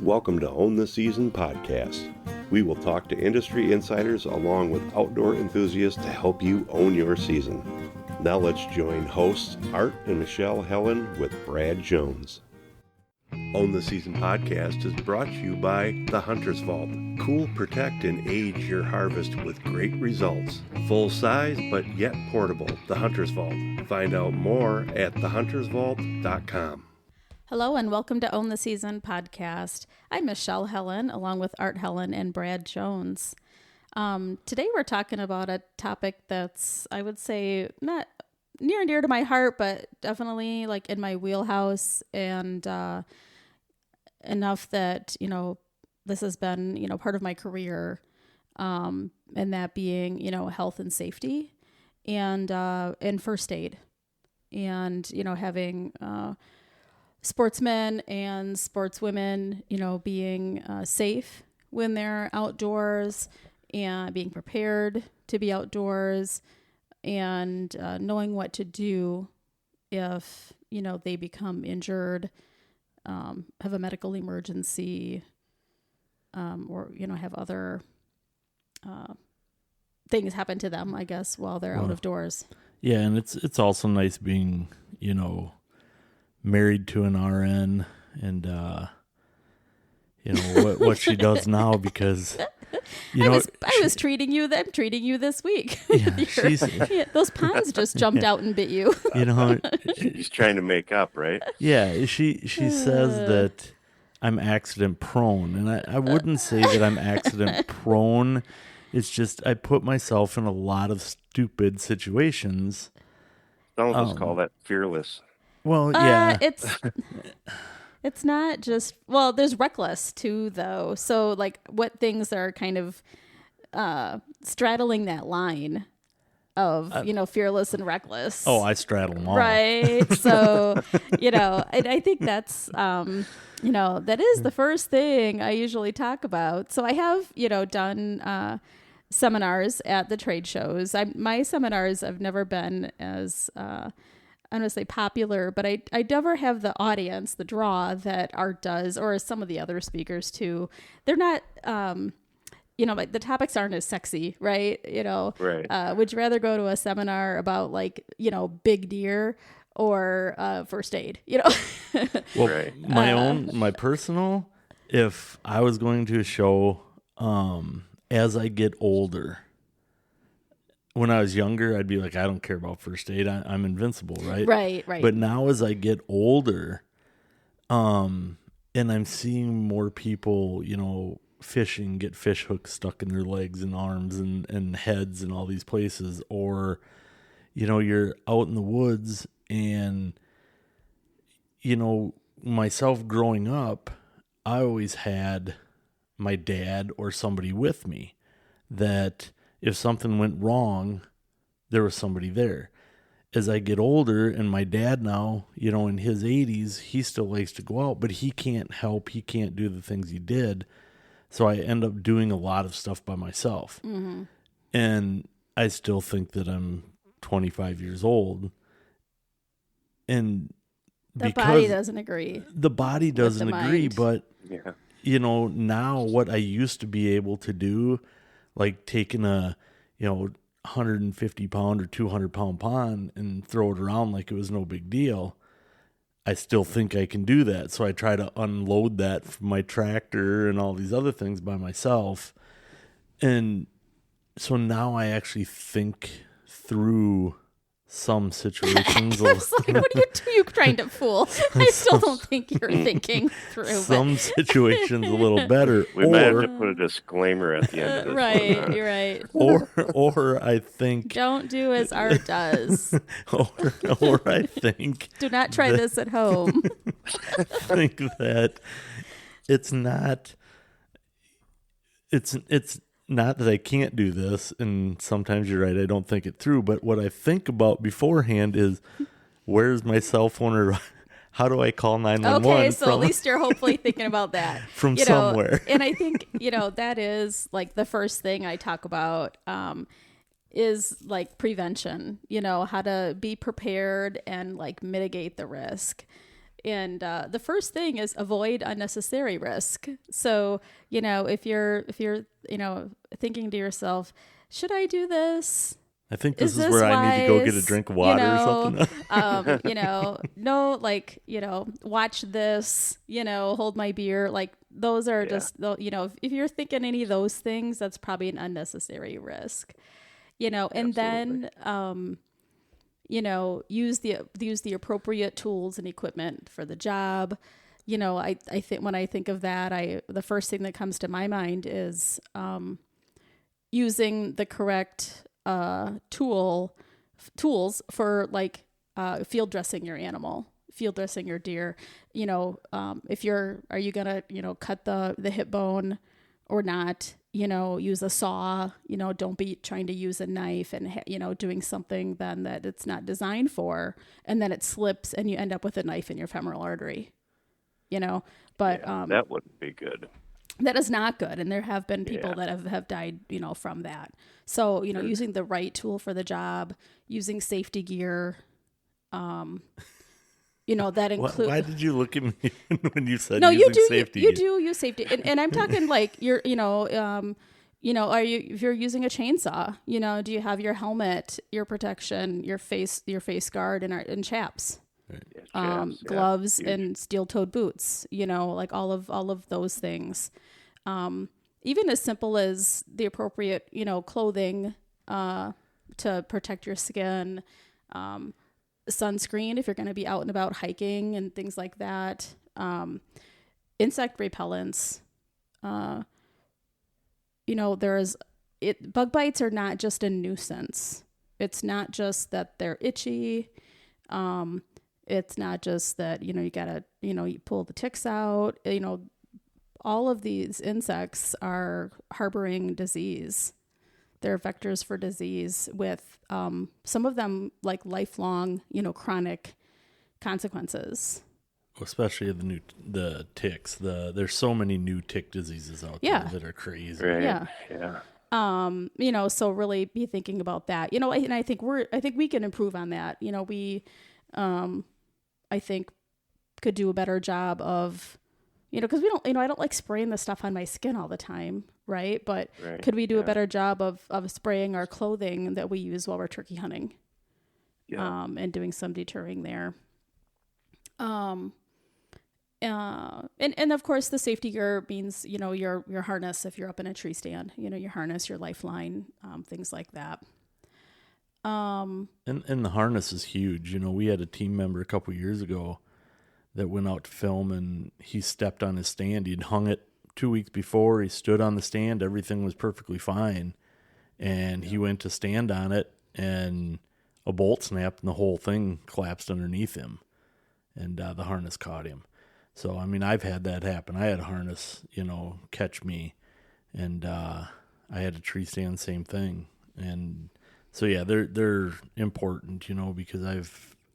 Welcome to Own the Season podcast. We will talk to industry insiders along with outdoor enthusiasts to help you own your season. Now let's join hosts Art and Michelle Helin with Brad Jones. Own the Season podcast is brought to you by The Hunter's Vault. Cool, protect, and age your harvest with great results. Full size, but yet portable. The Hunter's Vault. Find out more at thehuntersvault.com. Hello and welcome to Own the Season podcast. I'm Michelle Helin along with Art Helin and Brad Jones. Today we're talking about a topic that's, I would say, not near and dear to my heart, but definitely like in my wheelhouse and enough that, this has been, part of my career, and that being, health and safety and first aid and, having sportsmen and sportswomen, being safe when they're outdoors and being prepared to be outdoors and knowing what to do if, they become injured, have a medical emergency, or, have other things happen to them, I guess, while they're out of doors. Yeah, and it's also nice being, married to an RN and what she does now, because I was treating you. I'm treating you this week. Yeah, those ponds just jumped out and bit you. She's trying to make up, right? Yeah, she says that I'm accident prone, and I wouldn't say that I'm accident prone. It's just I put myself in a lot of stupid situations. Some of us call that fearless. Well, yeah. It's not just, there's reckless too, though. So like what things are kind of straddling that line of, fearless and reckless. Oh, I straddle them all. Right. So, I think that's, that is the first thing I usually talk about. So I have, done seminars at the trade shows. My seminars have never been as, I'm going to say popular, but I never have the audience, the draw that Art does, or some of the other speakers too. They're not, like the topics aren't as sexy, right? Right. Would you rather go to a seminar about big deer or first aid, Well, right. my personal, if I was going to a show, as I get older, when I was younger, I'd be like, I don't care about first aid. I'm invincible, right? Right. But now as I get older, and I'm seeing more people, fishing, get fish hooks stuck in their legs and arms and heads and all these places, or, you're out in the woods and, myself growing up, I always had my dad or somebody with me that if something went wrong, there was somebody there. As I get older, and my dad now, in his 80s, he still likes to go out, but he can't help. He can't do the things he did. So I end up doing a lot of stuff by myself. Mm-hmm. And I still think that I'm 25 years old. And the body doesn't agree. The body doesn't agree, mind. But, yeah. Now what I used to be able to do, like taking a, 150 pound or 200 pound pond and throw it around like it was no big deal. I still think I can do that. So I try to unload that from my tractor and all these other things by myself. And so now I actually think through some situations. I was like, what are you trying to fool? I still don't think you're thinking through some situations a little better. We might have to put a disclaimer at the end of this. Right, one, huh? You're right. Or I think don't do as Art does. or I think do not try this at home. I think that it's not that I can't do this, and sometimes you're right, I don't think it through, but what I think about beforehand is, where's my cell phone, or how do I call 911? Okay, so at least you're hopefully thinking about that. From somewhere. And I think, that is like the first thing I talk about is like prevention, how to be prepared and like mitigate the risk. And the first thing is avoid unnecessary risk. So, if you're thinking to yourself, should I do this? I think this is where I need to go get a drink of water or something. Watch this, hold my beer. Like those are just, if you're thinking any of those things, that's probably an unnecessary risk, and Absolutely. then, use the appropriate tools and equipment for the job. I think when I think of that, the first thing that comes to my mind is, using the correct tools for field dressing your animal, field dressing your deer. Are you gonna cut the hip bone or not? Use a saw. Don't be trying to use a knife and doing something then that it's not designed for, and then it slips and you end up with a knife in your femoral artery. But that wouldn't be good. That is not good. And there have been people that have died, from that. So, using the right tool for the job, using safety gear, that includes. Why did you look at me when you said safety you gear? do use safety. And I'm talking like if you're using a chainsaw, do you have your helmet, your protection, your face guard and chaps? Right. Gloves and steel-toed boots, like all of those things. Even as simple as the appropriate, clothing to protect your skin, sunscreen if you're going to be out and about hiking and things like that, insect repellents. Bug bites are not just a nuisance. It's not just that they're itchy. It's not just that, you gotta, you pull the ticks out, all of these insects are harboring disease. They're vectors for disease with, some of them like lifelong, chronic consequences. Especially the ticks. There's so many new tick diseases out there that are crazy. Right. Yeah. So really be thinking about that, and I think we can improve on that. We, I think could do a better job of, because we don't, I don't like spraying the stuff on my skin all the time. Right. But could we do a better job of spraying our clothing that we use while we're turkey hunting? Yeah. And doing some deterring there. And of course the safety gear means, your harness, if you're up in a tree stand, your harness, your lifeline, things like that. And the harness is huge. We had a team member a couple years ago that went out to film, and he stepped on his stand. He'd hung it 2 weeks before. He stood on the stand. Everything was perfectly fine. And he went to stand on it, and a bolt snapped, and the whole thing collapsed underneath him. And the harness caught him. So, I've had that happen. I had a harness, catch me. And I had a tree stand, same thing. And so, yeah, they're important, because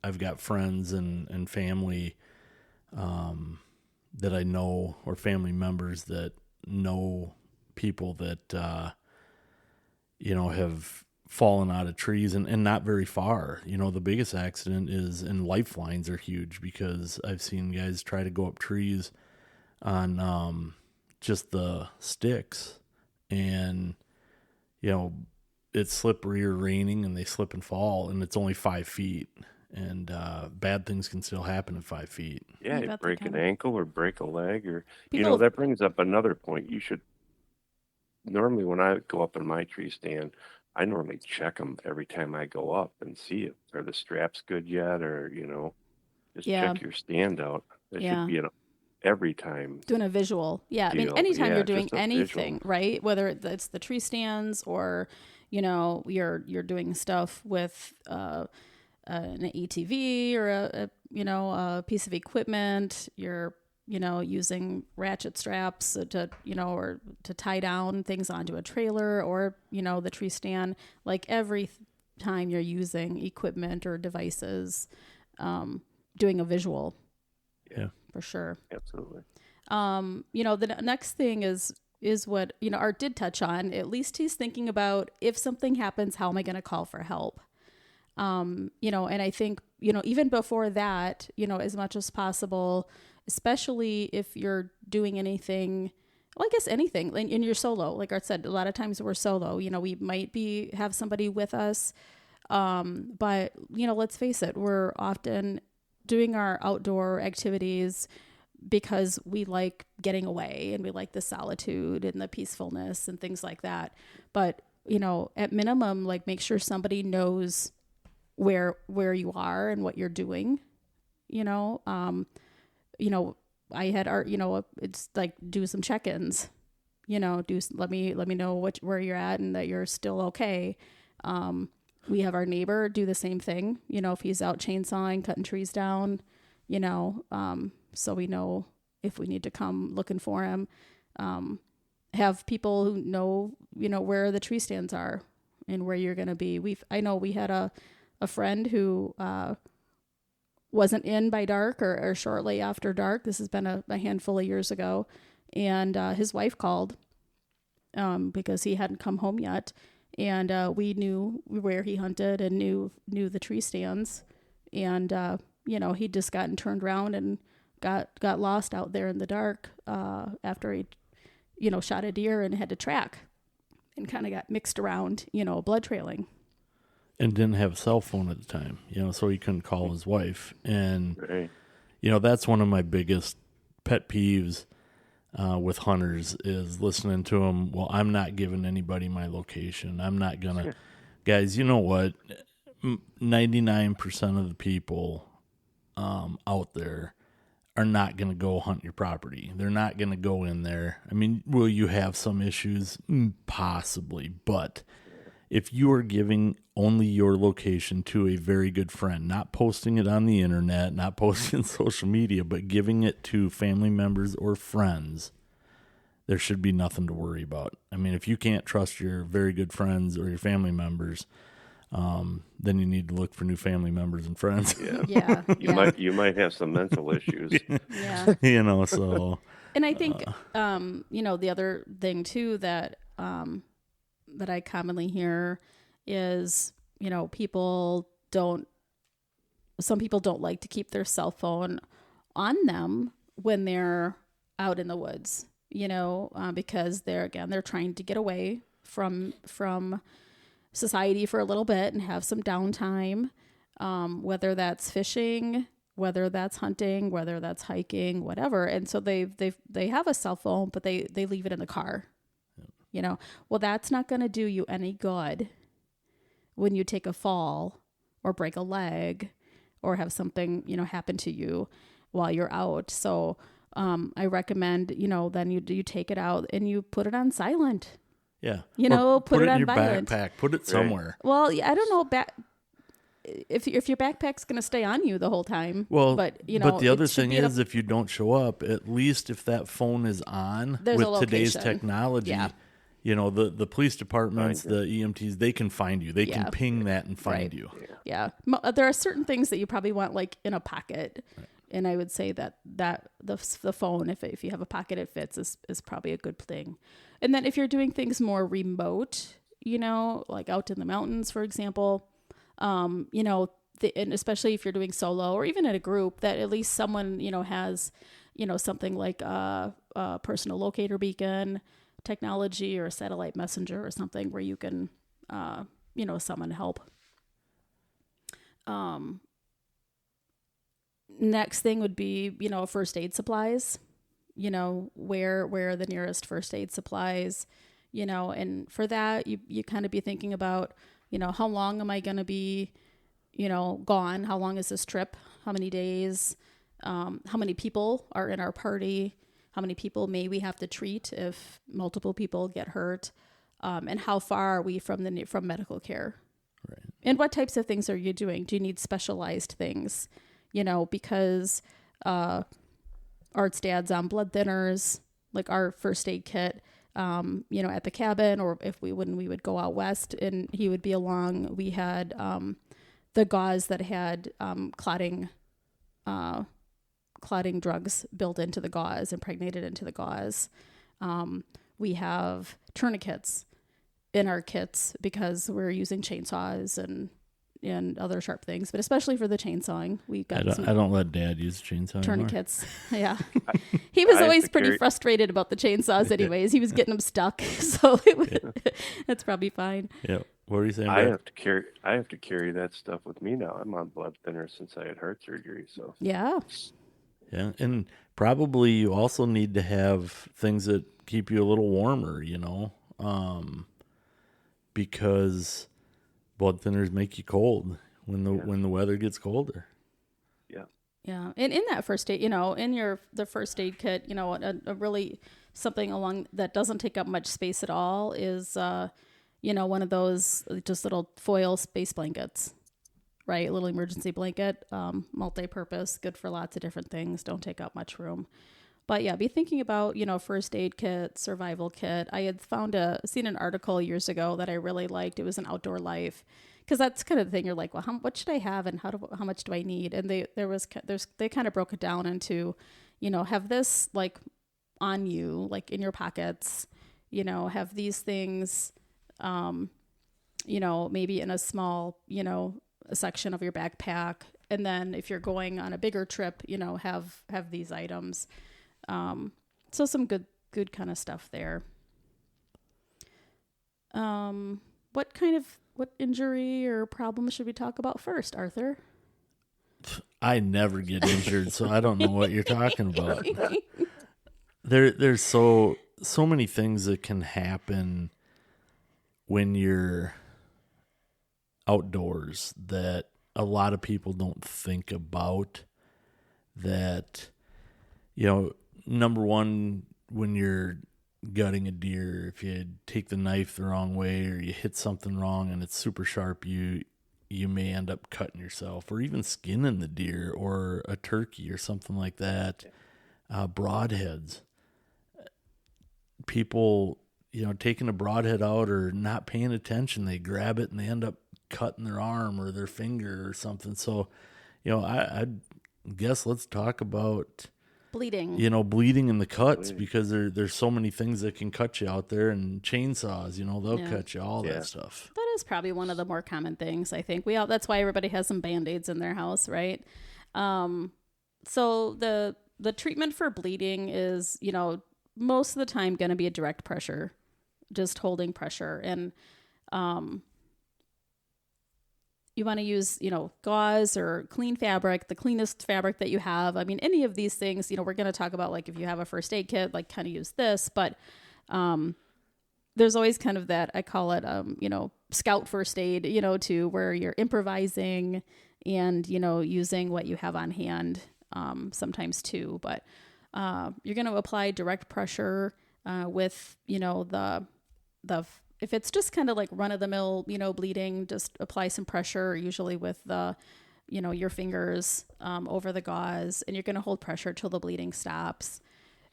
I've got friends and family that I know, or family members that know people that, have fallen out of trees and not very far. The biggest accident is, and lifelines are huge, because I've seen guys try to go up trees on just the sticks, and, it's slippery or raining and they slip and fall, and it's only 5 feet. And bad things can still happen at 5 feet. Yeah, you break an ankle or break a leg, or that brings up another point. You should normally, when I go up in my tree stand, I normally check them every time I go up and see if are the straps good yet, or just check your stand out. That should be every time doing a visual. Yeah, anytime you're doing anything, visual. Right? Whether it's the tree stands or you're doing stuff with an ATV or a piece of equipment, you're using ratchet straps to or to tie down things onto a trailer, or the tree stand. Like every time you're using equipment or devices, doing a visual, for sure. Absolutely. The next thing is what Art did touch on. At least he's thinking about, if something happens, how am I going to call for help? And I think, even before that, as much as possible, especially if you're doing anything, well, I guess anything, and you're solo, like Art said, a lot of times we're solo, we might have somebody with us. But let's face it, we're often doing our outdoor activities because we like getting away and we like the solitude and the peacefulness and things like that. But, at minimum, like make sure somebody knows where you are and what you're doing, I had Art, it's like do some check-ins, let me know where you're at and that you're still okay. We have our neighbor do the same thing, if he's out chainsawing, cutting trees down, so we know if we need to come looking for him. Have people who know, where the tree stands are and where you're going to be. I know we had a friend who wasn't in by dark or shortly after dark. This has been a handful of years ago. And his wife called because he hadn't come home yet. And we knew where he hunted and knew the tree stands. And, he'd just gotten turned around and got lost out there in the dark after he, shot a deer and had to track and kind of got mixed around, blood trailing. And didn't have a cell phone at the time, so he couldn't call his wife. And, Right. That's one of my biggest pet peeves with hunters is listening to them. Well, I'm not giving anybody my location. I'm not going to. Guys, you know what? 99% of the people out there are not going to go hunt your property. They're not going to go in there. I mean, will you have some issues? Possibly. But if you are giving only your location to a very good friend, not posting it on the internet, not posting on social media, but giving it to family members or friends, there should be nothing to worry about. I mean, if you can't trust your very good friends or your family members, then you need to look for new family members and friends. Yeah. You might have some mental issues. Yeah. So. And I think, the other thing too that I commonly hear is, some people don't like to keep their cell phone on them when they're out in the woods, because they're trying to get away from society for a little bit and have some downtime, whether that's fishing, whether that's hunting, whether that's hiking, whatever. And so they have a cell phone, but they leave it in the car. Well, that's not going to do you any good when you take a fall or break a leg or have something, happen to you while you're out. So I recommend, then you take it out and you put it on silent. Yeah. Put it on in your violent. backpack. Put it somewhere. Well, I don't know. If your backpack's going to stay on you the whole time. Well, but the other thing is, if you don't show up, at least if that phone is on with today's technology, the police departments, the EMTs, they can find you. They can ping that and find you. Yeah. There are certain things that you probably want like in a pocket. Right. And I would say that the phone, if you have a pocket it fits, is probably a good thing. And then if you're doing things more remote, like out in the mountains, for example, and especially if you're doing solo or even in a group, that at least someone, has, something like a personal locator beacon technology or a satellite messenger or something where you can, summon help. Next thing would be, first aid supplies, where are the nearest first aid supplies, and for that, you kind of be thinking about, how long am I going to be, gone? How long is this trip? How many days? How many people are in our party? How many people may we have to treat if multiple people get hurt? And how far are we from medical care? Right. And what types of things are you doing? Do you need specialized things? Because Art's dad's on blood thinners, like our first aid kit, at the cabin, or when we would go out west and he would be along, we had the gauze that had clotting drugs built into the gauze, impregnated into the gauze. We have tourniquets in our kits because we're using chainsaws and other sharp things, but especially for the chainsawing, we got I don't let Dad use a chainsaw tourniquets. Yeah. He was always pretty frustrated about the chainsaws anyways. He was getting them stuck. So that's probably fine. Yeah. What were you saying, I Brad? have to carry that stuff with me now. I'm on blood thinner since I had heart surgery. So Yeah. Yeah. And probably you also need to have things that keep you a little warmer, because blood thinners make you cold when the weather gets colder. Yeah. Yeah. And in that first aid, in the first aid kit, a really something along that doesn't take up much space at all is, one of those just little foil space blankets, right? A little emergency blanket, multi-purpose, good for lots of different things. Don't take up much room. But yeah, be thinking about, first aid kit, survival kit. I had seen an article years ago that I really liked. It was an Outdoor Life, because that's kind of the thing. You're like, well, what should I have and how much do I need? And they kind of broke it down into, have this like on you, like in your pockets, have these things, maybe in a small, a section of your backpack. And then if you're going on a bigger trip, have these items. So some good kind of stuff there. What injury or problem should we talk about first, Arthur? I never get injured, so I don't know what you're talking about. There's so many things that can happen when you're outdoors that a lot of people don't think about. That, number one, when you're gutting a deer, if you take the knife the wrong way or you hit something wrong and it's super sharp, you may end up cutting yourself, or even skinning the deer or a turkey or something like that. Broadheads. People, taking a broadhead out or not paying attention, they grab it and they end up cutting their arm or their finger or something. So, I guess let's talk about bleeding. Bleeding in the cuts, because there's so many things that can cut you out there, and chainsaws, they'll cut you, all that stuff. That is probably one of the more common things, I think. That's why everybody has some Band-Aids in their house, right? So the treatment for bleeding is, most of the time going to be a direct pressure, just holding pressure. And you want to use, gauze or clean fabric, the cleanest fabric that you have. I mean, any of these things, we're going to talk about, like, if you have a first aid kit, like, kind of use this. But there's always kind of that, I call it, scout first aid, to where you're improvising and, using what you have on hand sometimes too. But you're going to apply direct pressure with, if it's just kind of like run-of-the-mill, bleeding, just apply some pressure, usually with the, your fingers over the gauze, and you're going to hold pressure till the bleeding stops.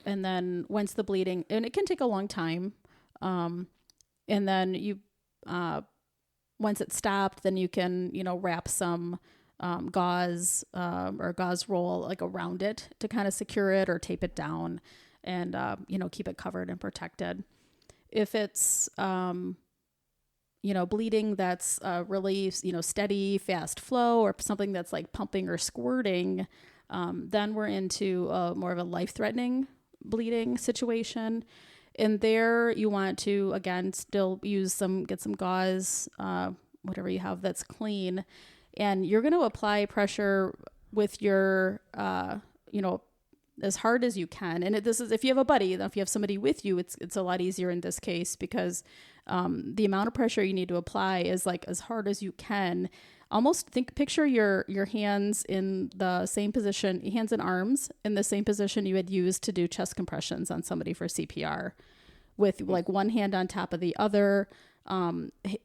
And then once the bleeding, and it can take a long time, and then you, once it's stopped, then you can, wrap some gauze or gauze roll like around it to kind of secure it or tape it down and, keep it covered and protected. If it's, bleeding that's really, steady, fast flow, or something that's like pumping or squirting, then we're into more of a life-threatening bleeding situation. And there you want to, again, still get some gauze, whatever you have that's clean. And you're going to apply pressure with your, as hard as you can. And this is, if you have a buddy, if you have somebody with you, it's a lot easier in this case, because the amount of pressure you need to apply is like as hard as you can. Almost picture your hands in the same position, hands and arms in the same position you had used to do chest compressions on somebody for CPR, with like one hand on top of the other,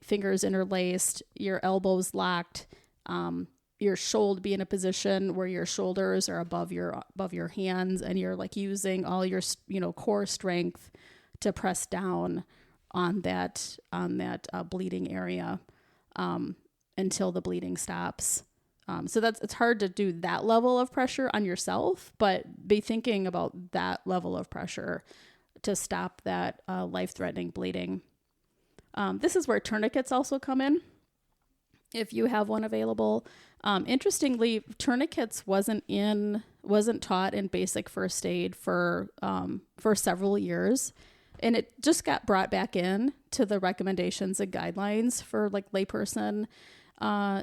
fingers interlaced, your elbows locked, your shoulder, be in a position where your shoulders are above your hands, and you're like using all your, core strength to press down on that bleeding area, until the bleeding stops. So it's hard to do that level of pressure on yourself, but be thinking about that level of pressure to stop that life-threatening bleeding. This is where tourniquets also come in. if you have one available. Interestingly, tourniquets wasn't taught in basic first aid for several years, and it just got brought back in to the recommendations and guidelines for like layperson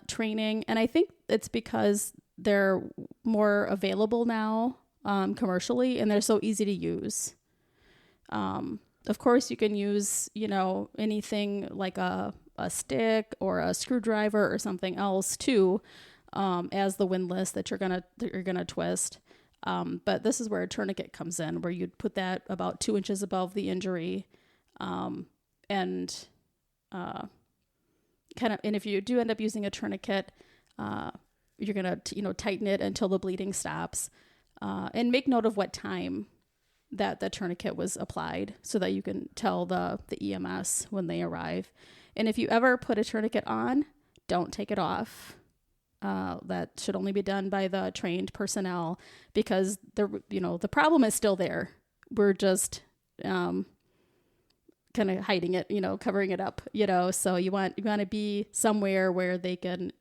training. And I think it's because they're more available now commercially, and they're so easy to use. Of course, you can use, anything like a stick or a screwdriver or something else too, as the windlass that you're gonna twist. But this is where a tourniquet comes in, where you'd put that about 2 inches above the injury, and if you do end up using a tourniquet, you're gonna tighten it until the bleeding stops, and make note of what time that the tourniquet was applied, so that you can tell the EMS when they arrive. And if you ever put a tourniquet on, don't take it off. That should only be done by the trained personnel, because the problem is still there. We're just kind of hiding it, covering it up, so you want to be somewhere where they can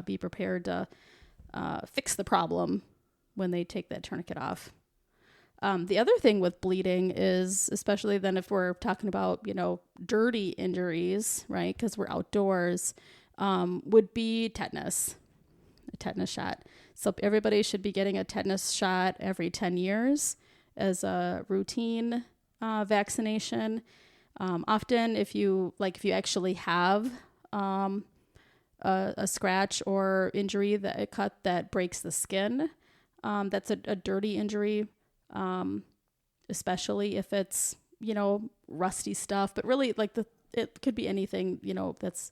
be prepared to fix the problem when they take that tourniquet off. The other thing with bleeding is, especially then if we're talking about, dirty injuries, right, because we're outdoors, would be tetanus, a tetanus shot. So everybody should be getting a tetanus shot every 10 years as a routine vaccination. Often if you actually have a scratch or injury, a cut that breaks the skin, that's a dirty injury. Especially if it's, rusty stuff, but really it could be anything, that's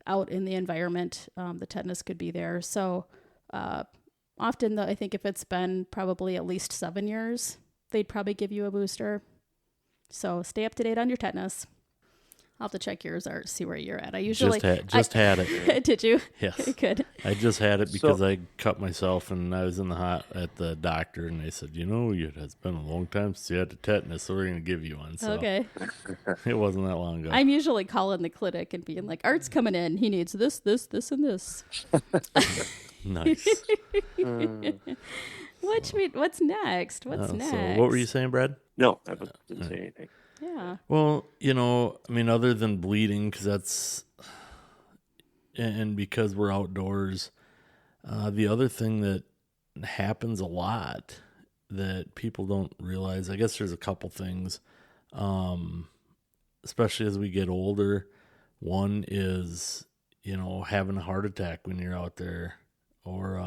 out in the environment. The tetanus could be there. So, often I think if it's been probably at least 7 years, they'd probably give you a booster. So stay up to date on your tetanus. I'll have to check yours or see where you're at. I usually just had it. Did you? Yes. Good. I just had it because I cut myself, and I was in the at the doctor, and they said, it's been a long time since you had the tetanus, so we're going to give you one. So okay. It wasn't that long ago. I'm usually calling the clinic and being like, Art's coming in. He needs this, and this. Nice. What's next? What's next? So what were you saying, Brad? No, I didn't say anything. Yeah. Well, other than bleeding, because that's, and because we're outdoors, the other thing that happens a lot that people don't realize, I guess there's a couple things, especially as we get older. One is, having a heart attack when you're out there, or,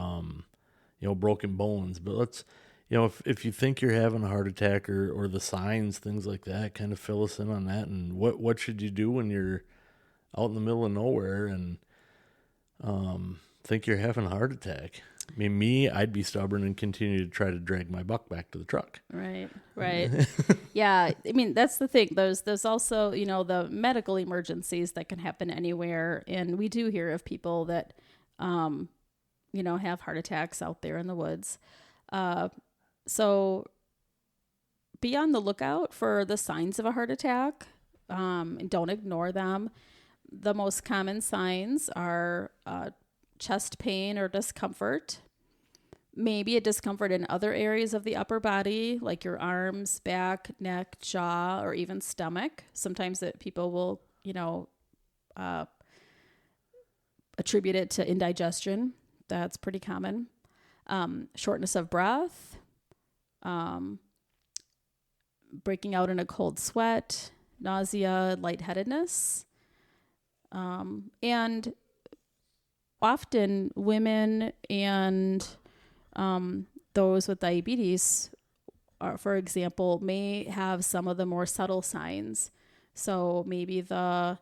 broken bones. But let's, if you think you're having a heart attack or the signs, things like that, kind of fill us in on that. And what should you do when you're out in the middle of nowhere and think you're having a heart attack? I mean, I'd be stubborn and continue to try to drag my buck back to the truck. Right. Yeah. I mean, that's the thing. There's also, the medical emergencies that can happen anywhere. And we do hear of people that, have heart attacks out there in the woods. So be on the lookout for the signs of a heart attack, and don't ignore them. The most common signs are chest pain or discomfort, maybe a discomfort in other areas of the upper body, like your arms, back, neck, jaw, or even stomach. Sometimes people will, attribute it to indigestion. That's pretty common. Shortness of breath, breaking out in a cold sweat, nausea, lightheadedness. And often women and those with diabetes, for example, may have some of the more subtle signs. So maybe the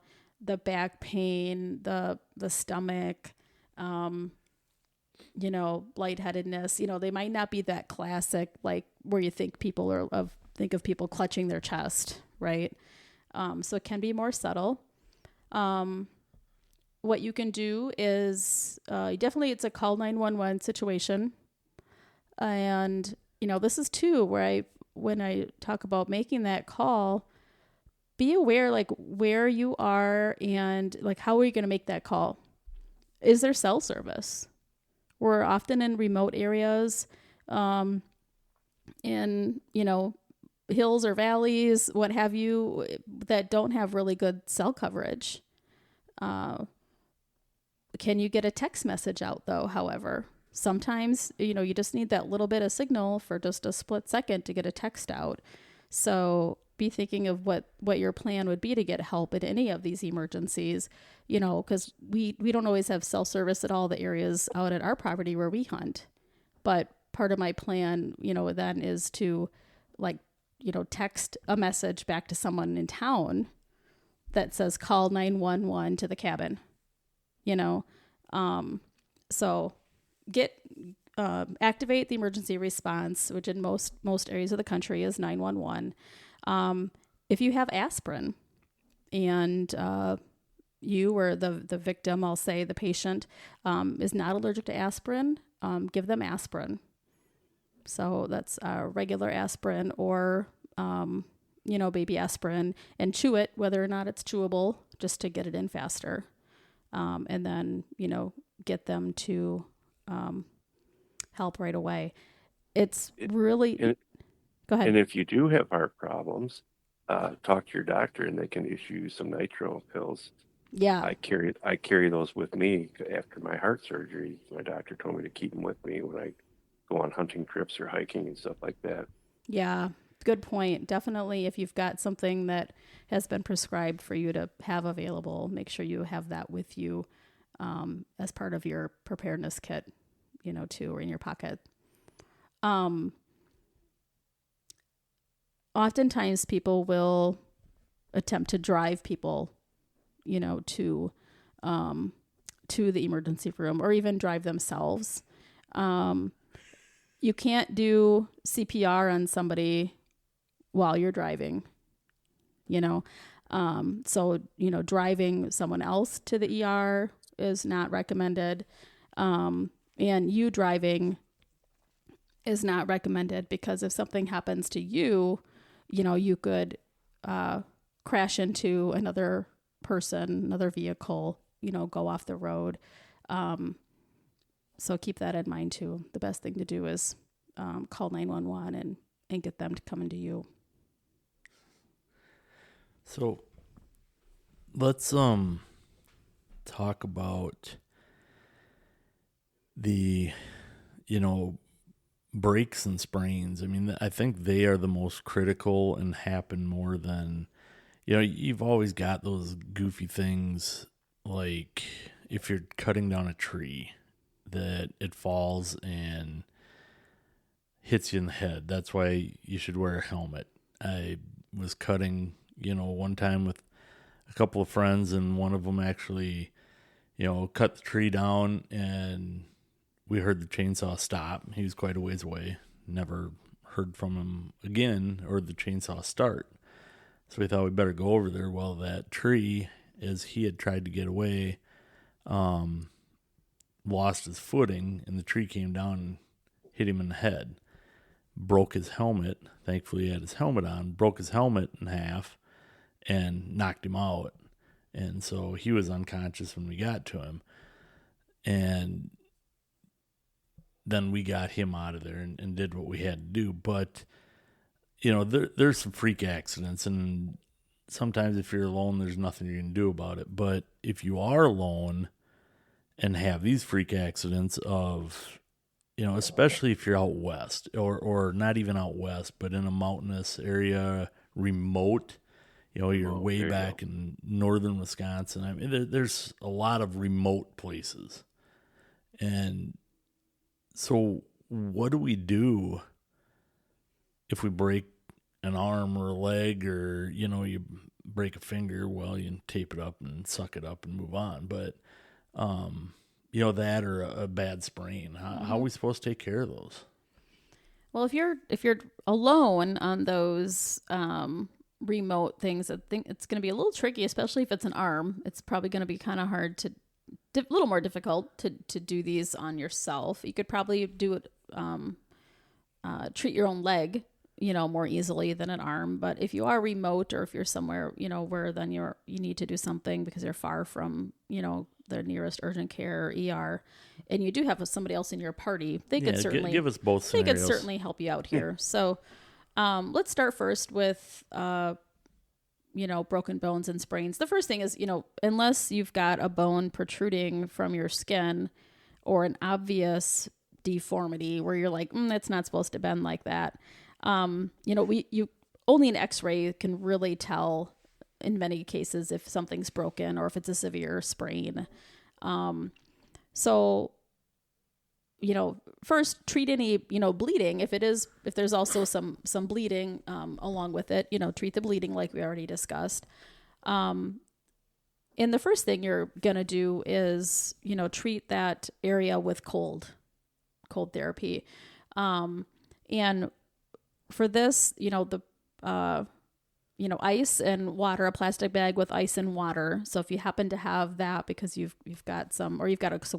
back pain, the stomach, lightheadedness. They might not be that classic, like where you think think of people clutching their chest, right? So it can be more subtle. What you can do is definitely it's a call 911 situation. And, this is too where when I talk about making that call, be aware like where you are and like how are you going to make that call? is there cell service? We're often in remote areas, in, hills or valleys, what have you, that don't have really good cell coverage. Can you get a text message out though? However, sometimes, you just need that little bit of signal for just a split second to get a text out. So be thinking of what your plan would be to get help in any of these emergencies, because we don't always have cell service at all the areas out at our property where we hunt. But part of my plan, then is to text a message back to someone in town that says call 911 to the cabin, so activate the emergency response, which in most areas of the country is 911. If you have aspirin and you or the victim, I'll say the patient, is not allergic to aspirin, give them aspirin. So that's regular aspirin or, baby aspirin, and chew it, whether or not it's chewable, just to get it in faster. And then, get them to help right away. It's really... Go ahead. And if you do have heart problems, talk to your doctor and they can issue you some nitro pills. Yeah. I carry those with me after my heart surgery. My doctor told me to keep them with me when I go on hunting trips or hiking and stuff like that. Yeah, good point. Definitely, if you've got something that has been prescribed for you to have available, make sure you have that with you as part of your preparedness kit, too, or in your pocket. Oftentimes people will attempt to drive people, to the emergency room, or even drive themselves. You can't do CPR on somebody while you're driving, so, driving someone else to the ER is not recommended. And you driving is not recommended, because if something happens to you, you could crash into another person, another vehicle, go off the road. So keep that in mind too. The best thing to do is call 911 and get them to come into you. So let's talk about the, breaks and sprains. I mean, I think they are the most critical and happen more than, you've always got those goofy things, like if you're cutting down a tree, that it falls and hits you in the head. That's why you should wear a helmet. I was cutting, one time with a couple of friends, and one of them actually, cut the tree down, and we heard the chainsaw stop. He was quite a ways away. Never heard from him again, or the chainsaw start. So we thought we'd better go over there. Well, that tree, as he had tried to get away, lost his footing, and the tree came down and hit him in the head. Broke his helmet. Thankfully, he had his helmet on. Broke his helmet in half and knocked him out. And so he was unconscious when we got to him. And then we got him out of there and did what we had to do. But, there's some freak accidents, and sometimes if you're alone, there's nothing you can do about it. But if you are alone and have these freak accidents of, especially if you're out west, or not even out west, but in a mountainous area, remote, you're way back in northern Wisconsin. I mean, there's a lot of remote places. And so what do we do if we break an arm or a leg, or, you break a finger? Well, you tape it up and suck it up and move on. But, that or a bad sprain, how are we supposed to take care of those? Well, if you're alone on those remote things, I think it's going to be a little tricky, especially if it's an arm. It's probably going to be kind of hard a little more difficult to do these on yourself. You could probably do it, treat your own leg, more easily than an arm. But if you are remote, or if you're somewhere, where then you need to do something because you're far from, the the nearest urgent care or ER, and you do have somebody else in your party, they could certainly give us both scenarios. They could certainly help you out here. So let's start first with broken bones and sprains. The first thing is, unless you've got a bone protruding from your skin or an obvious deformity where you're like, it's not supposed to bend like that. You only an X-ray can really tell in many cases if something's broken or if it's a severe sprain. First treat any, bleeding. If there's also some bleeding, along with it, treat the bleeding like we already discussed. And the first thing you're going to do is, treat that area with cold therapy. And for this, ice and water, a plastic bag with ice and water. So if you happen to have that because you've got some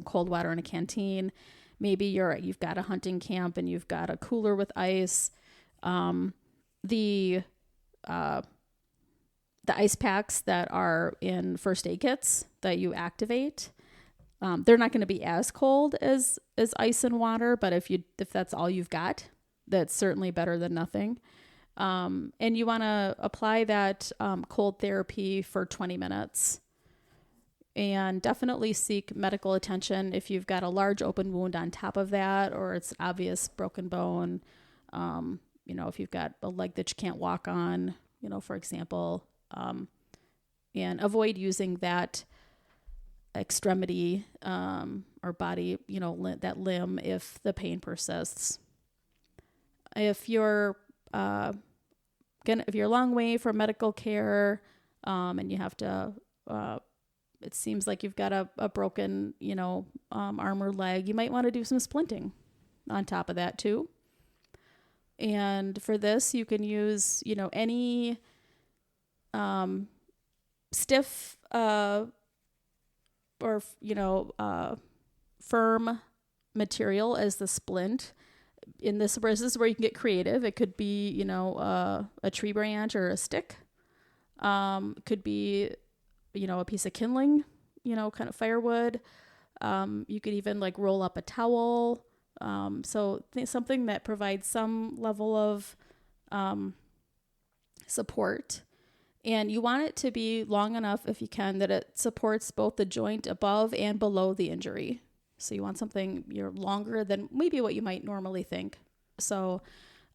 cold water in a canteen, maybe you've got a hunting camp and you've got a cooler with ice. The ice packs that are in first aid kits that you activate, they're not going to be as cold as ice and water, but if that's all you've got, that's certainly better than nothing. And you want to apply that cold therapy for 20 minutes. And definitely seek medical attention if you've got a large open wound on top of that, or it's an obvious broken bone. If you've got a leg that you can't walk on, for example, and avoid using that extremity or body, that limb if the pain persists. If you're a long way from medical care, and you have to, it seems like you've got a broken, arm or leg, you might want to do some splinting on top of that too. And for this, you can use, any stiff or firm material as the splint. This is where you can get creative. It could be, a tree branch or a stick. Could be, a piece of kindling, kind of firewood. You could even roll up a towel. So something that provides some level of support. And you want it to be long enough, if you can, that it supports both the joint above and below the injury. So you want something longer than maybe what you might normally think. So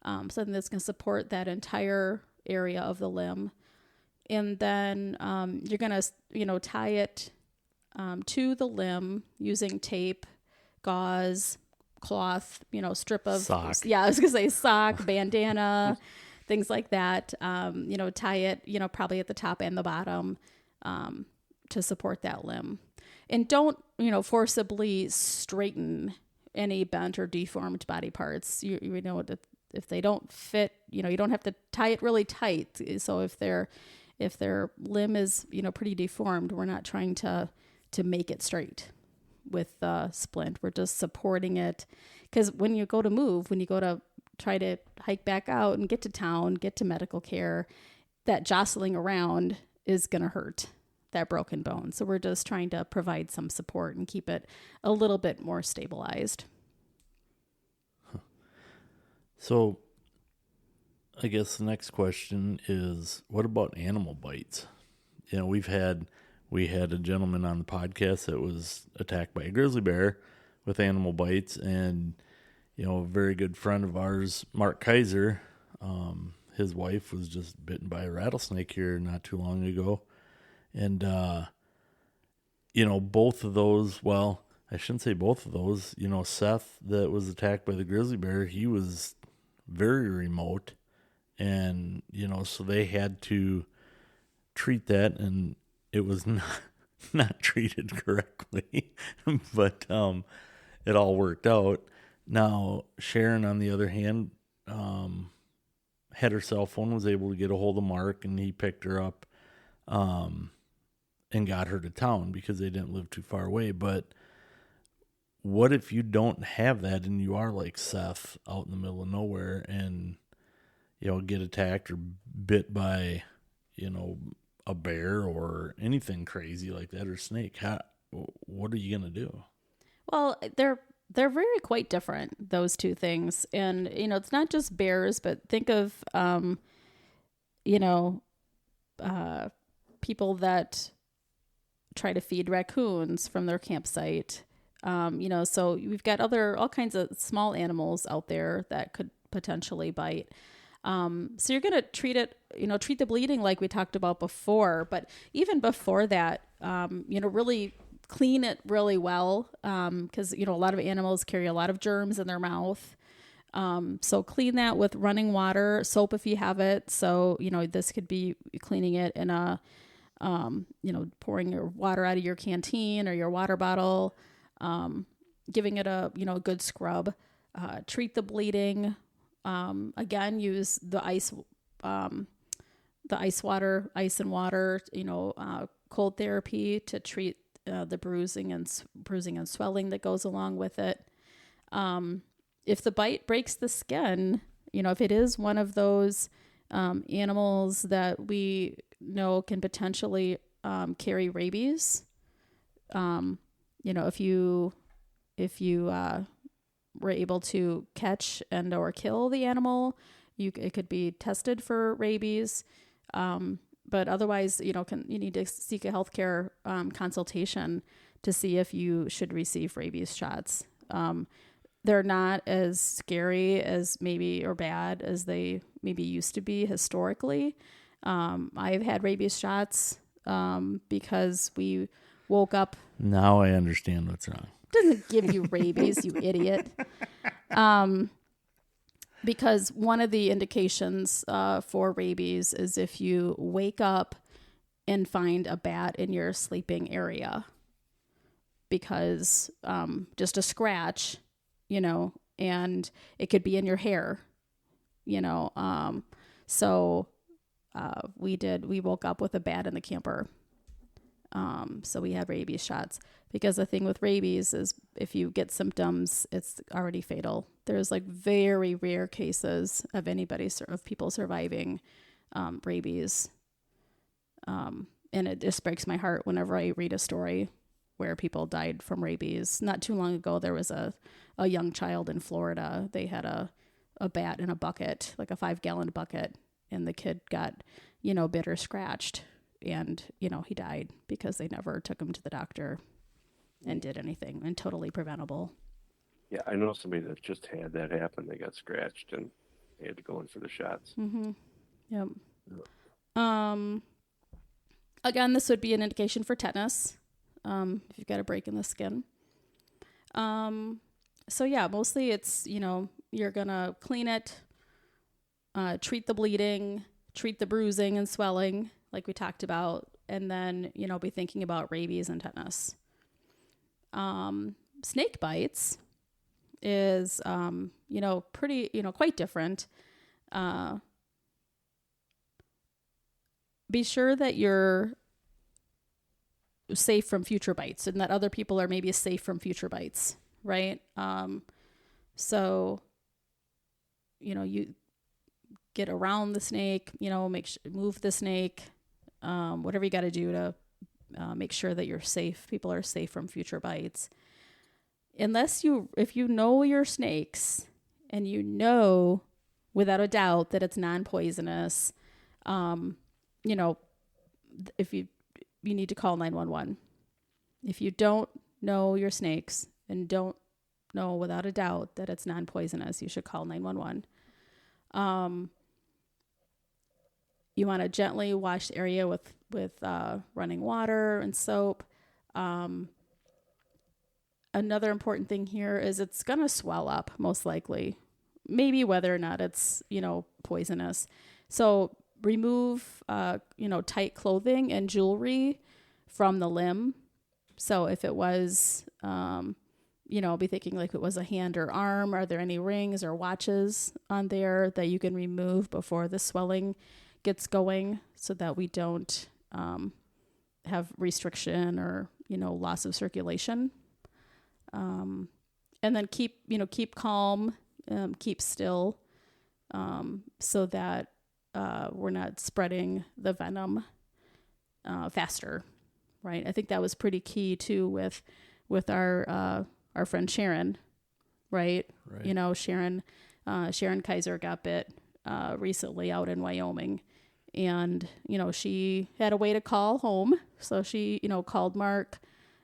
something that's going to support that entire area of the limb. And then you're going to, tie it to the limb using tape, gauze, cloth, strip of sock. Yeah, I was going to say sock, bandana, things like that. Tie it, probably at the top and the bottom to support that limb. And don't, forcibly straighten any bent or deformed body parts. You know, if they don't fit, you don't have to tie it really tight. So if their limb is, pretty deformed, we're not trying to make it straight with the splint. We're just supporting it. Because when you go to try to hike back out and get to town, get to medical care, that jostling around is going to hurt that broken bone. So we're just trying to provide some support and keep it a little bit more stabilized. So I guess the next question is, what about animal bites? We had a gentleman on the podcast that was attacked by a grizzly bear with animal bites, and a very good friend of ours, Mark Kaiser, his wife was just bitten by a rattlesnake here not too long ago. And, both of those, well, I shouldn't say both of those, Seth that was attacked by the grizzly bear, he was very remote, and, so they had to treat that, and it was not treated correctly, but it all worked out. Now, Sharon, on the other hand, had her cell phone, was able to get a hold of Mark, and he picked her up and got her to town because they didn't live too far away. But what if you don't have that and you are like Seth out in the middle of nowhere and, get attacked or bit by, a bear or anything crazy like that, or snake? what are you going to do? Well, they're very quite different, those two things. And, it's not just bears, but think of, people that try to feed raccoons from their campsite. So we've got all kinds of small animals out there that could potentially bite. So you're going to treat the bleeding like we talked about before, but even before that, really clean it really well. Cause a lot of animals carry a lot of germs in their mouth. So clean that with running water, soap if you have it. So, this could be cleaning it in pouring your water out of your canteen or your water bottle, giving it a good scrub, treat the bleeding. Again, use the ice and water, cold therapy to treat the bruising and swelling that goes along with it. If the bite breaks the skin, if it is one of those animals that we know can potentially carry rabies, if you were able to catch and or kill the animal, it could be tested for rabies. But otherwise, you need to seek a healthcare consultation to see if you should receive rabies shots. They're not as scary as or bad as they maybe used to be historically. I've had rabies shots because we woke up. Now I understand what's wrong. Doesn't give you rabies, you idiot. Because one of the indications for rabies is if you wake up and find a bat in your sleeping area. Because just a scratch, and it could be in your hair, So we woke up with a bat in the camper. So we had rabies shots, because the thing with rabies is if you get symptoms, it's already fatal. There's very rare cases of people surviving rabies. And it just breaks my heart whenever I read a story where people died from rabies. Not too long ago, there was a young child in Florida. They had a bat in a bucket, like a 5-gallon bucket, and the kid got, bit or scratched. And, he died because they never took him to the doctor and did anything, and totally preventable. Yeah, I know somebody that just had that happen. They got scratched and they had to go in for the shots. Mm-hmm. Yep. Again, this would be an indication for tetanus if you've got a break in the skin. So yeah, mostly it's, you're going to clean it, treat the bleeding, treat the bruising and swelling like we talked about, and then, be thinking about rabies and tetanus. Snake bites is, pretty, quite different. Be sure that you're safe from future bites and that other people are maybe safe from future bites, right? So, you get around the snake, move the snake, whatever you got to do to make sure that you're safe. People are safe from future bites. If you know your snakes and without a doubt that it's non-poisonous, if you need to call 911. If you don't know your snakes and don't know without a doubt that it's non-poisonous, you should call 911. You want to gently wash the area with running water and soap. Another important thing here is it's going to swell up, most likely. Maybe whether or not it's, poisonous. So remove, tight clothing and jewelry from the limb. So if it was, be thinking like it was a hand or arm, are there any rings or watches on there that you can remove before the swelling gets going so that we don't have restriction or, loss of circulation. And then keep calm, keep still, so that we're not spreading the venom faster right? I think that was pretty key too with our friend Sharon, right? Right. You know, Sharon Kaiser got bit recently out in Wyoming, and you know, she had a way to call home, so she, you know, called Mark.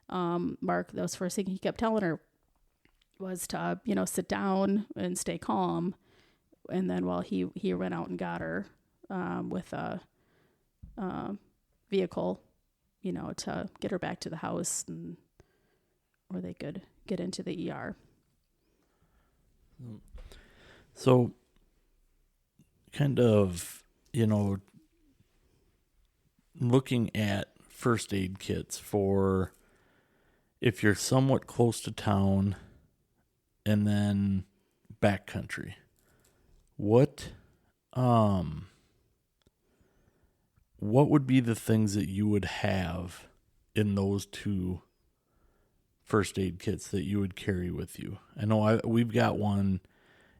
Mark, that was the first thing he kept telling her was to, you know, sit down and stay calm. And then while he went out and got her with a vehicle, you know, to get her back to the house, and or they could get into the ER. So, kind of, you know, looking at first aid kits for if you're somewhat close to town and then backcountry. What would be the things that you would have in those two first aid kits that you would carry with you? I know we've got one,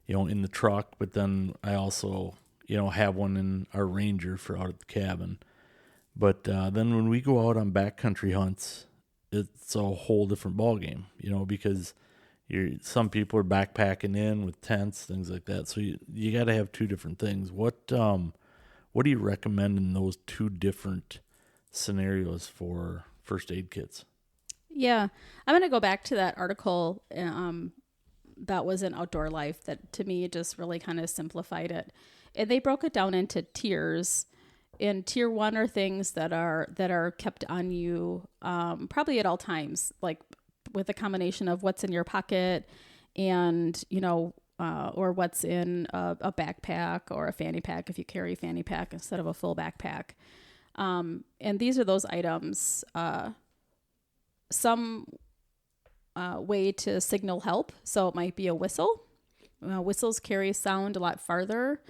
you know, in the truck, but then I also, you know, have one in our Ranger for out at the cabin. But then when we go out on backcountry hunts, it's a whole different ballgame, you know, because some people are backpacking in with tents, things like that. So you got to have two different things. What do you recommend in those two different scenarios for first aid kits? Yeah, I'm going to go back to that article that was in Outdoor Life that to me just really kind of simplified it. And they broke it down into tiers. And tier 1 are things that are kept on you probably at all times, like with a combination of what's in your pocket and, you know, or what's in a backpack or a fanny pack if you carry a fanny pack instead of a full backpack. And these are those items, some way to signal help. So it might be a whistle. Whistles carry sound a lot farther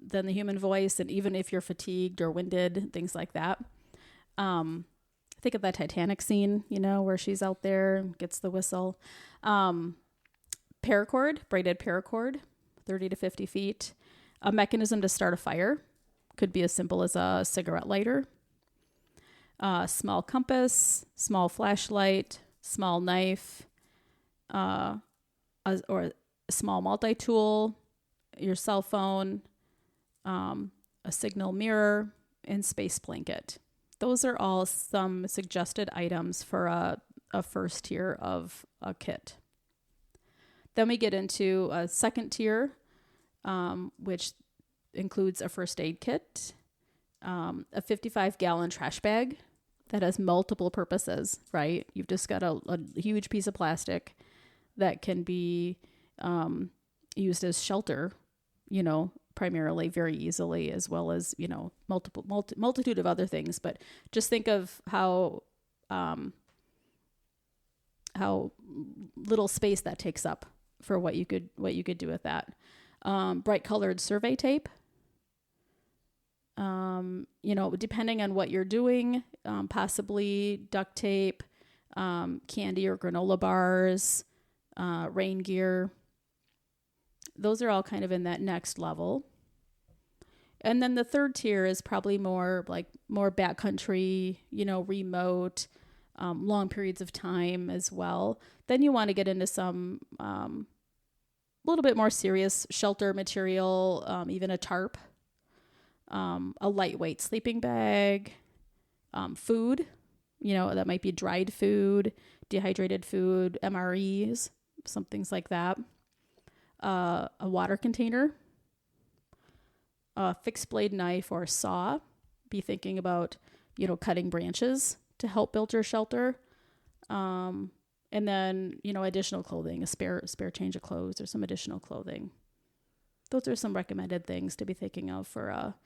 than the human voice. And even if you're fatigued or winded, things like that. Think of that Titanic scene, you know, where she's out there and gets the whistle. Paracord, braided paracord, 30 to 50 feet. A mechanism to start a fire. Could be as simple as a cigarette lighter. Small compass, small flashlight, small knife, or a small multi-tool, your cell phone, a signal mirror, and space blanket. Those are all some suggested items for a first tier of a kit. Then we get into a second tier, which includes a first aid kit, a 55-gallon trash bag that has multiple purposes, right? You've just got a huge piece of plastic that can be used as shelter, you know, primarily very easily, as well as, you know, multitude of other things. But just think of how little space that takes up for what you could do with that. Bright colored survey tape. You know, depending on what you're doing, possibly duct tape, candy or granola bars, rain gear. Those are all kind of in that next level. And then the third tier is probably more backcountry, you know, remote, long periods of time as well. Then you want to get into some little bit more serious shelter material, even a tarp, a lightweight sleeping bag, food, you know, that might be dried food, dehydrated food, MREs, some things like that. A water container, a fixed blade knife or saw. Be thinking about, you know, cutting branches to help build your shelter. And then, you know, additional clothing, a spare change of clothes or some additional clothing. Those are some recommended things to be thinking of for a...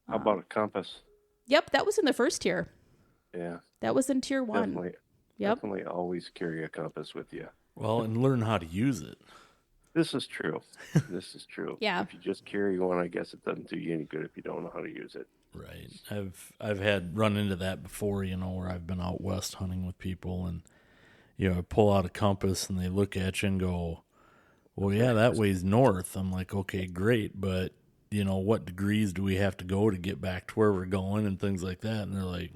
How about a compass? Yep, that was in the first tier. Yeah. That was in tier 1. Definitely always carry a compass with you. Well, and learn how to use it. This is true. This is true. Yeah. If you just carry one, I guess it doesn't do you any good if you don't know how to use it. Right. I've had run into that before, you know, where I've been out west hunting with people and, you know, I pull out a compass and they look at you and go, well, yeah, that way's north. I'm like, okay, great. But, you know, what degrees do we have to go to get back to where we're going and things like that? And they're like,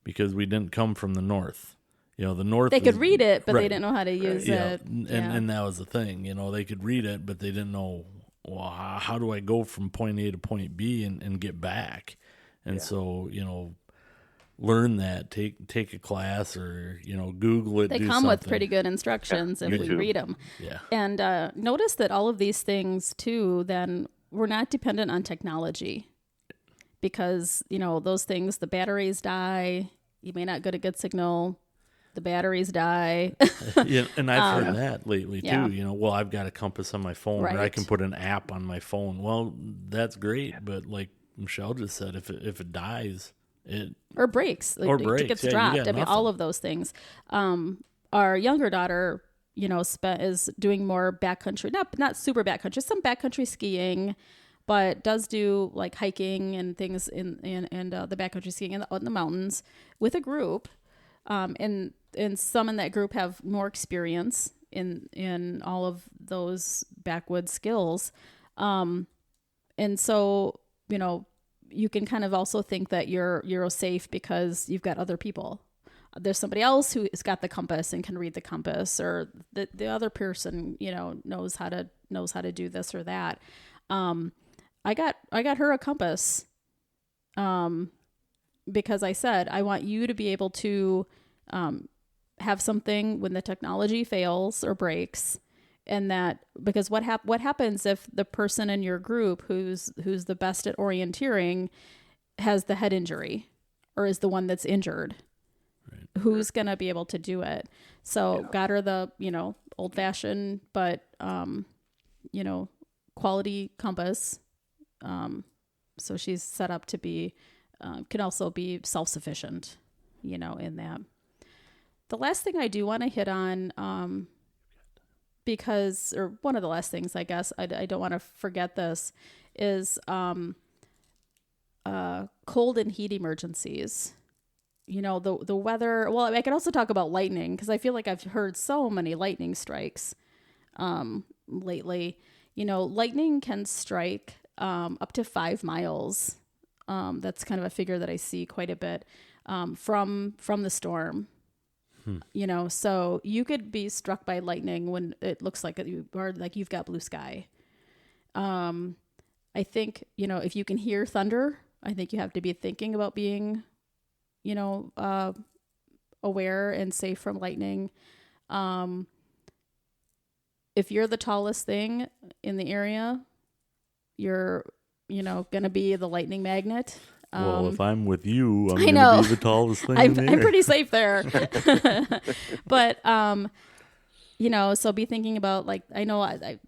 because we didn't come from the north. The north. They could read it, but right. they didn't know how to use it. And that was the thing. They could read it, but they didn't know, well, how do I go from point A to point B and get back? And so, learn that, take a class or, Google it. They do come something. with pretty good instructions if we read them. Yeah. And notice that all of these things, too, then we're not dependent on technology because, those things, the batteries die. You may not get a good signal. The batteries die. Yeah, and I've heard that lately, too. Yeah. Well, I've got a compass on my phone or I can put an app on my phone. Well, that's great. But like Michelle just said, if it dies, or breaks, or breaks, it gets dropped. I mean, all of those things. Our younger daughter, is doing more backcountry, not super backcountry, some backcountry skiing, but does do like hiking and things in the backcountry skiing out in the mountains with a group. And some in that group have more experience in all of those backwoods skills. And so, you can kind of also think that you're safe because you've got other people. There's somebody else who has got the compass and can read the compass, or the other person, knows how to do this or that. I got her a compass, because I said, I want you to be able to, have something when the technology fails or breaks. And that, because what happens if the person in your group who's the best at orienteering has the head injury or is the one that's injured? Right. Who's going to be able to do it? So got her the, old fashioned, but, quality compass. So she's set up to be, can also be self-sufficient, in that. The last thing I do want to hit on, or one of the last things, I guess, I don't want to forget this, is cold and heat emergencies. The weather. Well, I could also talk about lightning because I feel like I've heard so many lightning strikes lately. Lightning can strike up to 5 miles. That's kind of a figure that I see quite a bit from the storm. So you could be struck by lightning when it looks like you've got blue sky. I think, if you can hear thunder, I think you have to be thinking about being, aware and safe from lightning. If you're the tallest thing in the area, you're, going to be the lightning magnet. Well, if I'm with you, I'm going to be the tallest thing in the air. I'm pretty safe there. But, so be thinking about, I know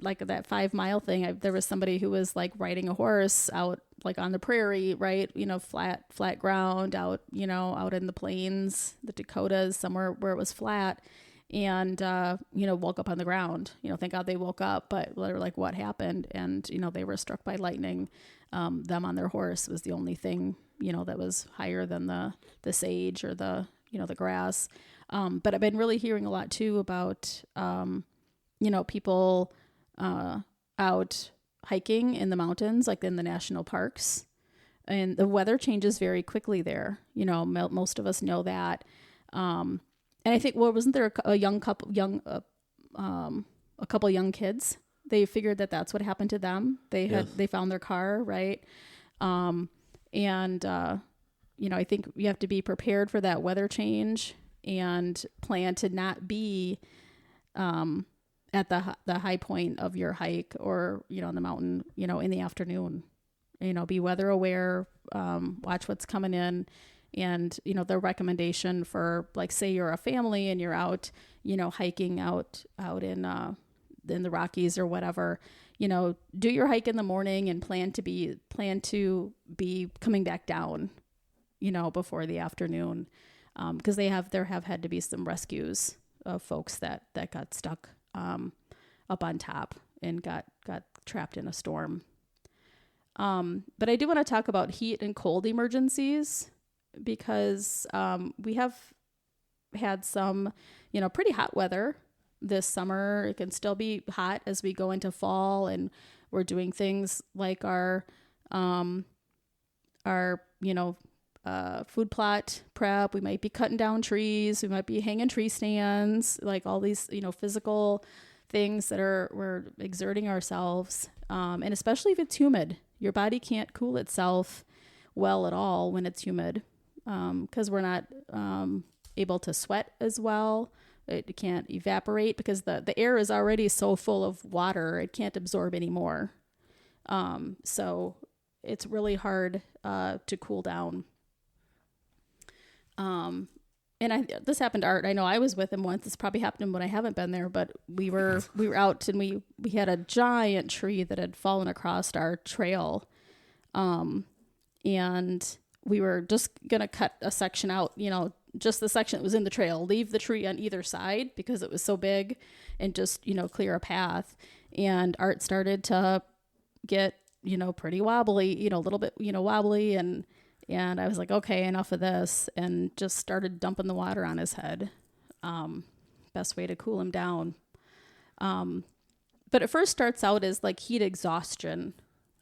like that 5 mile thing. There was somebody who was like riding a horse out like on the prairie, right? Flat ground out, out in the plains, the Dakotas, somewhere where it was flat. And, woke up on the ground, thank God they woke up, but they're like, what happened? And, they were struck by lightning. Them on their horse was the only thing, that was higher than the sage or the grass. But I've been really hearing a lot too about, people, out hiking in the mountains, like in the national parks, and the weather changes very quickly there. Most of us know that. And I think, wasn't there a couple young kids? They figured that that's what happened to them. They found their car, right? I think you have to be prepared for that weather change and plan to not be at the high point of your hike or, on the mountain, in the afternoon. Be weather aware, watch what's coming in. And, the recommendation for, like, say you're a family and you're out, hiking out in the Rockies or whatever, do your hike in the morning and plan to be coming back down, before the afternoon. Because there have had to be some rescues of folks that got stuck up on top and got trapped in a storm. But I do want to talk about heat and cold emergencies, because we have had some, pretty hot weather this summer. It can still be hot as we go into fall, and we're doing things like our food plot prep. We might be cutting down trees. We might be hanging tree stands, like all these, physical things that we're exerting ourselves. And especially if it's humid, your body can't cool itself well at all when it's humid, because we're not able to sweat as well. It can't evaporate because the air is already so full of water. It can't absorb anymore. So it's really hard to cool down. And this happened to Art. I know I was with him once. This probably happened to him when I haven't been there, but we were out and we had a giant tree that had fallen across our trail. And we were just going to cut a section out, just the section that was in the trail, leave the tree on either side because it was so big, and just, clear a path. And Art started to get, pretty wobbly, a little bit, wobbly. And I was like, okay, enough of this. And just started dumping the water on his head. Best way to cool him down. But it first starts out as like heat exhaustion.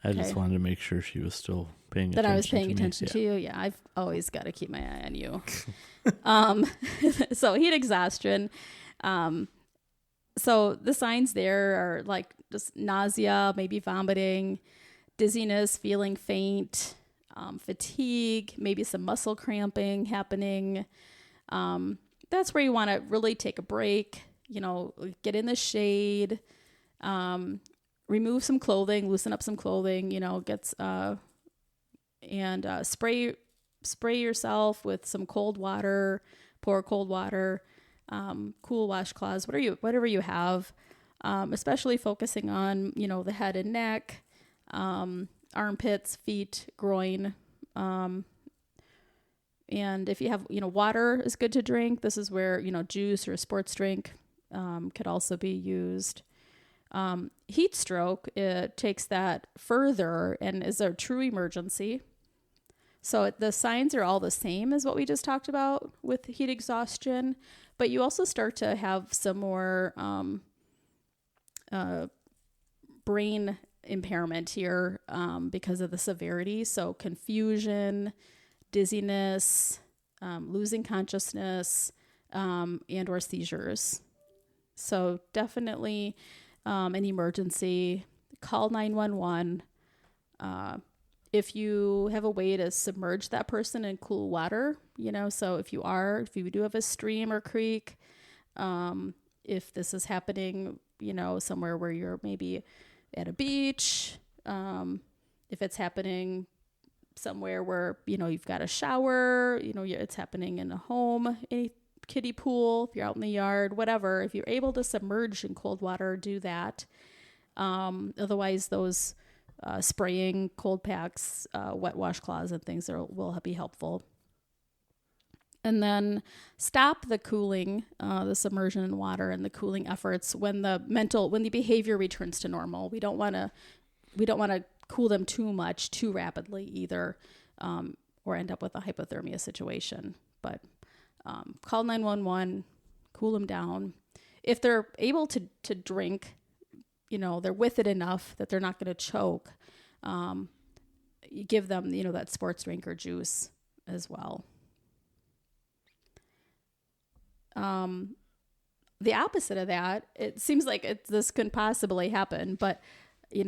I just wanted to make sure she was still paying attention. That I was paying attention to you. Yeah, I've always got to keep my eye on you. So heat exhaustion. So the signs there are like just nausea, maybe vomiting, dizziness, feeling faint, fatigue, maybe some muscle cramping happening. That's where you want to really take a break, get in the shade, remove some clothing, loosen up some clothing, spray yourself with some cold water, pour cold water, cool washcloths, whatever you have, especially focusing on, the head and neck, armpits, feet, groin. And if you have, water is good to drink. This is where, juice or a sports drink, could also be used. Heat stroke, it takes that further and is a true emergency. So the signs are all the same as what we just talked about with heat exhaustion, but you also start to have some more brain impairment here because of the severity. So confusion, dizziness, losing consciousness, and or seizures. So definitely an emergency. Call 911. If you have a way to submerge that person in cool water, so if you do have a stream or creek, if this is happening, somewhere where you're maybe at a beach, if it's happening somewhere where, you've got a shower, it's happening in a home, a kiddie pool, if you're out in the yard, whatever, if you're able to submerge in cold water, do that. Otherwise those spraying cold packs, wet washcloths and things will be helpful. And then stop the cooling, the submersion in water and the cooling efforts when the behavior returns to normal. We don't want to cool them too much, too rapidly either, or end up with a hypothermia situation. But call 911, cool them down. If they're able to drink, they're with it enough that they're not going to choke. You give them, that sports drink or juice as well. The opposite of that, it seems like this couldn't possibly happen, but,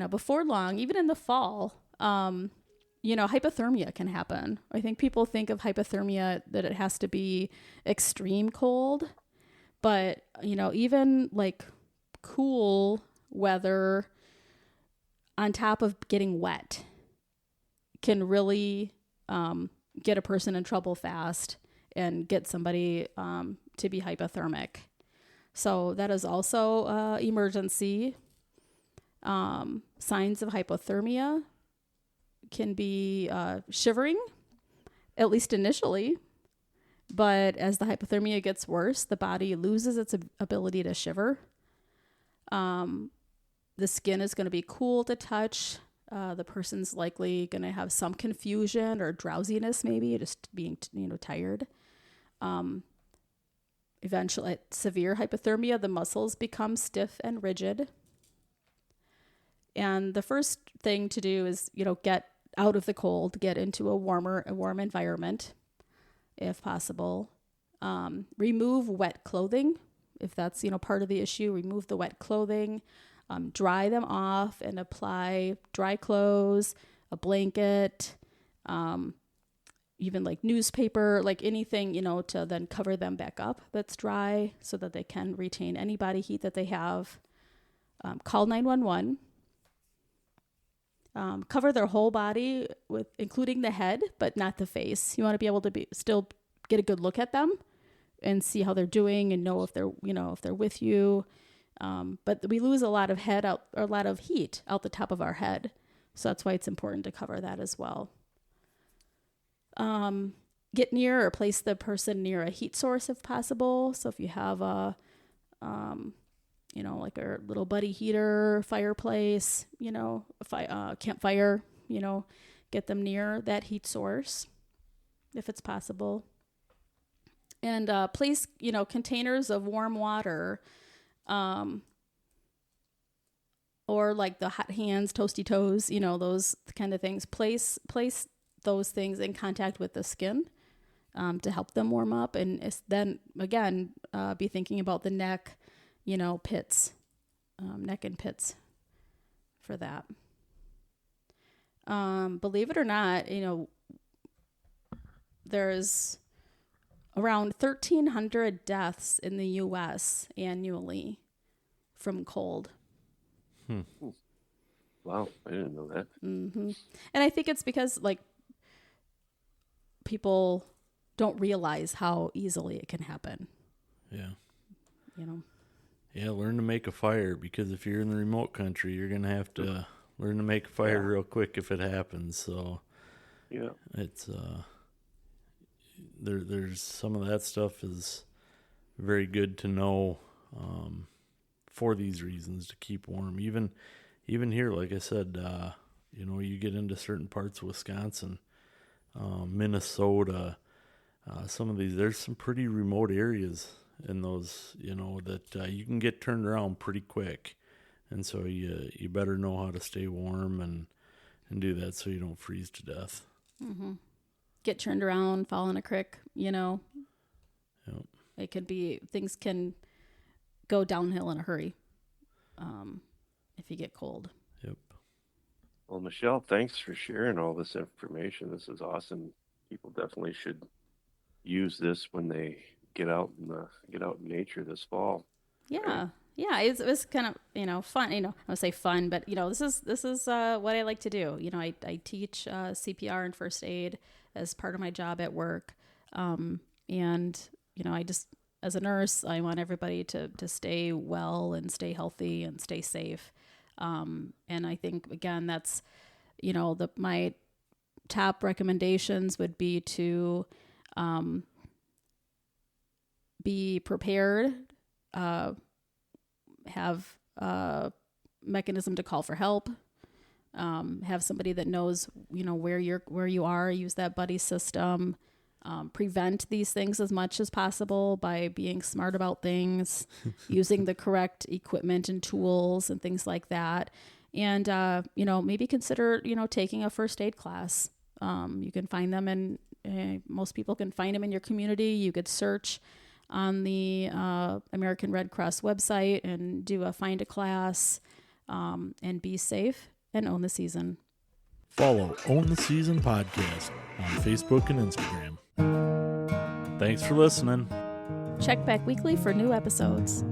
before long, even in the fall, hypothermia can happen. I think people think of hypothermia that it has to be extreme cold, but, even like cool weather on top of getting wet can really get a person in trouble fast and get somebody to be hypothermic. So that is also emergency. Signs of hypothermia can be shivering, at least initially. But as the hypothermia gets worse, the body loses its ability to shiver. The skin is going to be cool to touch. The person's likely going to have some confusion or drowsiness, maybe just being, tired. Eventually, at severe hypothermia, the muscles become stiff and rigid. And the first thing to do is, get out of the cold, get into a warm environment if possible. Remove wet clothing. If that's, part of the issue, remove the wet clothing, dry them off and apply dry clothes, a blanket, even like newspaper, like anything, to then cover them back up that's dry so that they can retain any body heat that they have. Call 911. Cover their whole body including the head, but not the face. You want to be able to still get a good look at them and see how they're doing and know if they're with you. But we lose a lot of heat out the top of our head. So that's why it's important to cover that as well. Get near or place the person near a heat source if possible. So if you have like a little buddy heater, fireplace, campfire, get them near that heat source if it's possible. And place, containers of warm water, or like the hot hands, toasty toes, those kind of things. Place those things in contact with the skin to help them warm up. And then, again, be thinking about the neck, pits, neck and pits for that. Believe it or not, there's around 1,300 deaths in the U.S. annually from cold. Wow, I didn't know that. Mm-hmm. And I think it's because, people don't realize how easily it can happen. Yeah. Yeah, learn to make a fire, because if you're in the remote country, you're going to have to learn to make a fire real quick if it happens. So, yeah, it's there's some of that stuff is very good to know for these reasons, to keep warm. Even here, like I said, you get into certain parts of Wisconsin, Minnesota, some of these, there's some pretty remote areas in those, that you can get turned around pretty quick. And so you better know how to stay warm and do that so you don't freeze to death. Mm-hmm. Get turned around, fall in a creek, Yep. It could be, things can go downhill in a hurry if you get cold. Yep. Well, Michelle, thanks for sharing all this information. This is awesome. People definitely should use this when they get out in nature this fall. Yeah. Yeah, it was kind of, fun, I would say fun, but, this is what I like to do. I teach CPR and first aid as part of my job at work. And, I just, as a nurse, I want everybody to stay well and stay healthy and stay safe. And I think, again, that's, my top recommendations would be to be prepared, have a mechanism to call for help, have somebody that knows, where you are, use that buddy system, prevent these things as much as possible by being smart about things, using the correct equipment and tools and things like that. And, maybe consider, taking a first aid class. You can find them most people can find them in your community. You could search on the American Red Cross website and do a find a class, and be safe and own the season. Follow Own the Season Podcast on Facebook and Instagram. Thanks for listening. Check back weekly for new episodes.